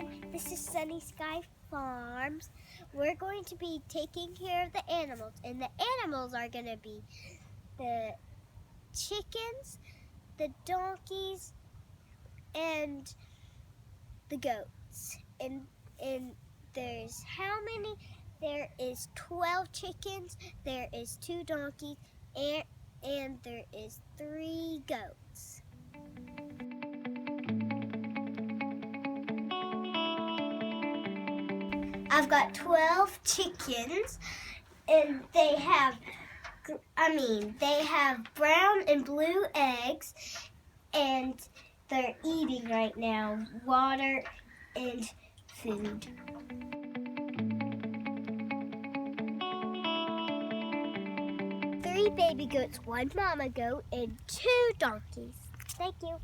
everyone. This is Sunny Sky Farms. We're going to be taking care of the animals, and the animals are going to be the chickens, the donkeys, and the goats. And there's how many? There is 12 chickens, there is 2 donkeys, and there is 3 goats. I've got 12 chickens, and they have brown and blue eggs, and they're eating right now water and food. 3 baby goats, 1 mama goat, and 2 donkeys. Thank you.